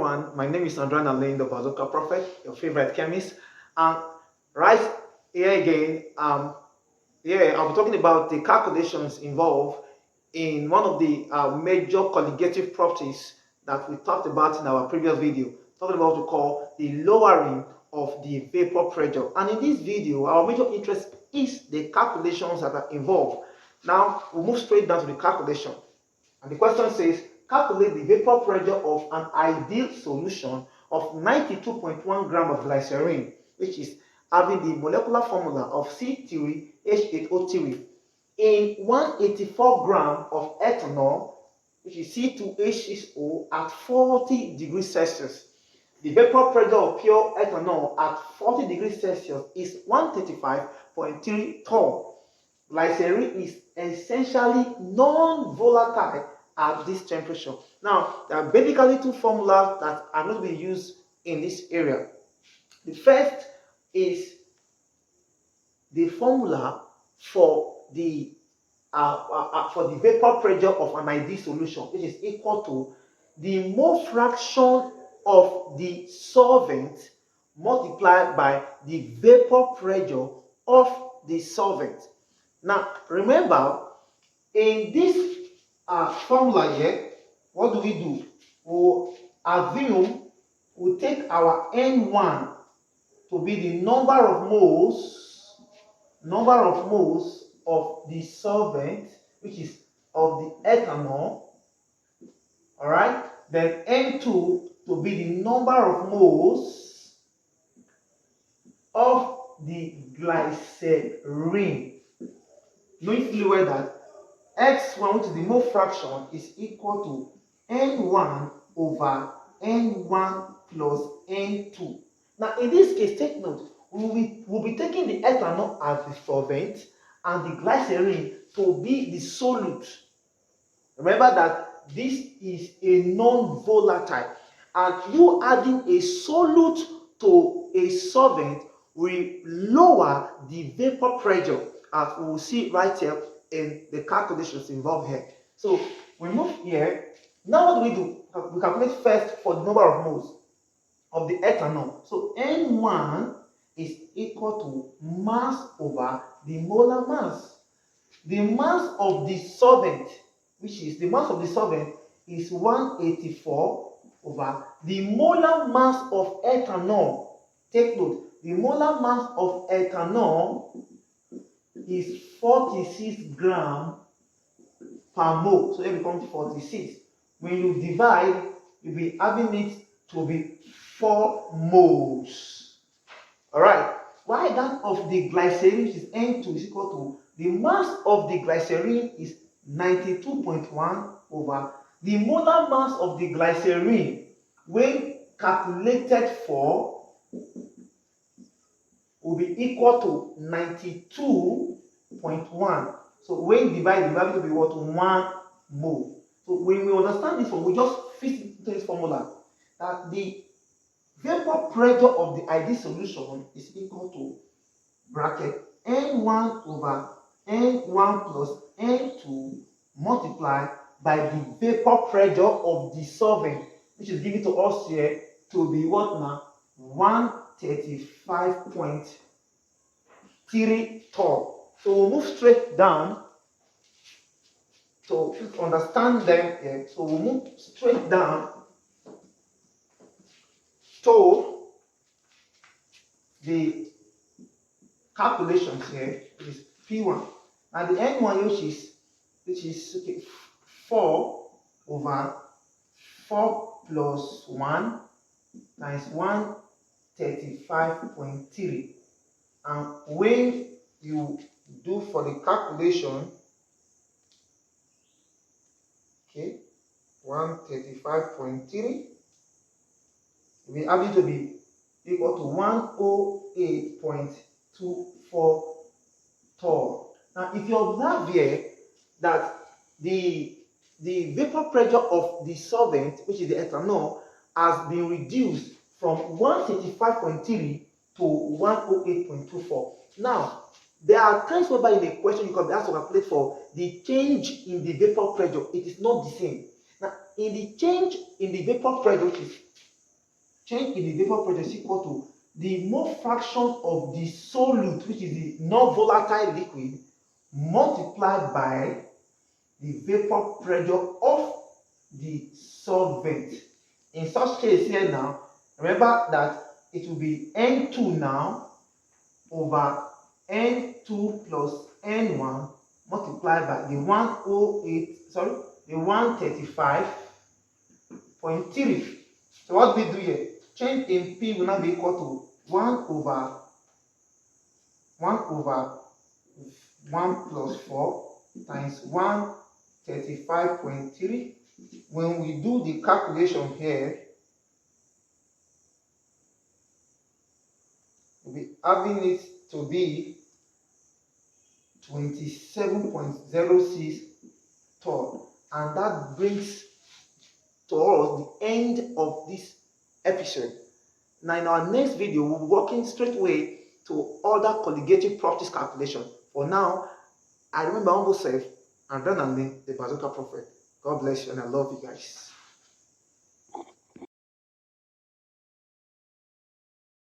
everyone, my name is Andran Alain, the Bazooka Prophet, your favorite chemist. And right here again, I'll be talking about the calculations involved in one of the major colligative properties that we talked about in our previous video, talking about what we call the lowering of the vapor pressure. And in this video, our major interest is the calculations that are involved. Now, we'll move straight down to the calculation. And the question says, calculate the vapor pressure of an ideal solution of 92.1 gram of glycerin, which is having the molecular formula of C3H8O3, in 184 gram of ethanol, which is C2H6O, at 40 degrees Celsius. The vapor pressure of pure ethanol at 40 degrees Celsius is 135.3 torr. Glycerin is essentially non-volatile at this temperature. Now, there are basically two formulas that are going to be used in this area. The first is the formula for the vapor pressure of an ideal solution, which is equal to the mole fraction of the solvent multiplied by the vapor pressure of the solvent. Now, remember, in this formula here, what do? We'll assume we'll take our N1 to be the number of moles of the solvent, which is of the ethanol. All right. Then N2 to be the number of moles of the glycerin. Knowing fully well that X1, which is the mole fraction, is equal to N1 over N1 plus N2. Now, in this case, take note, we'll be taking the ethanol as the solvent and the glycerin to be the solute. Remember that this is a non-volatile, and you adding a solute to a solvent will lower the vapor pressure, as we will see right here in the calculations involved here. So we move here. Now what do? We calculate first for the number of moles of the ethanol. So N1 is equal to mass over the molar mass. The mass of the solvent, which is the mass of the solvent, is 184 over the molar mass of ethanol. Take note, the molar mass of ethanol is 46 gram per mole. So it becomes 46. When you divide, you'll be having it to be 4 moles. Alright. Why that of the glycerin, which is N2, is equal to the mass of the glycerin is 92.1 over the molar mass of the glycerin when calculated for will be equal to 92.1. So when divided, the value will be what? 1 mole. So when we understand this one, we just fit into this formula that the vapor pressure of the ideal solution is equal to bracket N1 over N1 plus N2 multiplied by the vapor pressure of the solvent, which is given to us here to be what now? 135.3 torr. So we'll move straight down to understand them here. So we'll move straight down to the calculations here. It is P1. And the N1, which is okay, 4 over 4 plus 1 times 135.3. And when you do for the calculation, okay, 135.3 we have it to be equal to 108.24 torr. Now, if you observe here that the vapor pressure of the solvent, which is the ethanol, has been reduced from 135.3 to 108.24. Now, there are times whereby in a question you can be asked to calculate for the change in the vapor pressure. It is not the same. Now, in the change in the vapor pressure, which is change in the vapor pressure is equal to the mole fraction of the solute, which is the non-volatile liquid, multiplied by the vapor pressure of the solvent. In such case here now, remember that it will be N2 now over N2 plus N1 multiplied by the 135.3. So what we do here, change in P will now be equal to 1 over 1 plus 4 times 135.3. When we do the calculation here, we'll be having it to be 27.06 ton, and that brings to us the end of this episode. Now in our next video, we'll be working straight away to other colligative properties calculation. For now, I remember humble self and then the Bazooka Prophet. God bless you and I love you guys.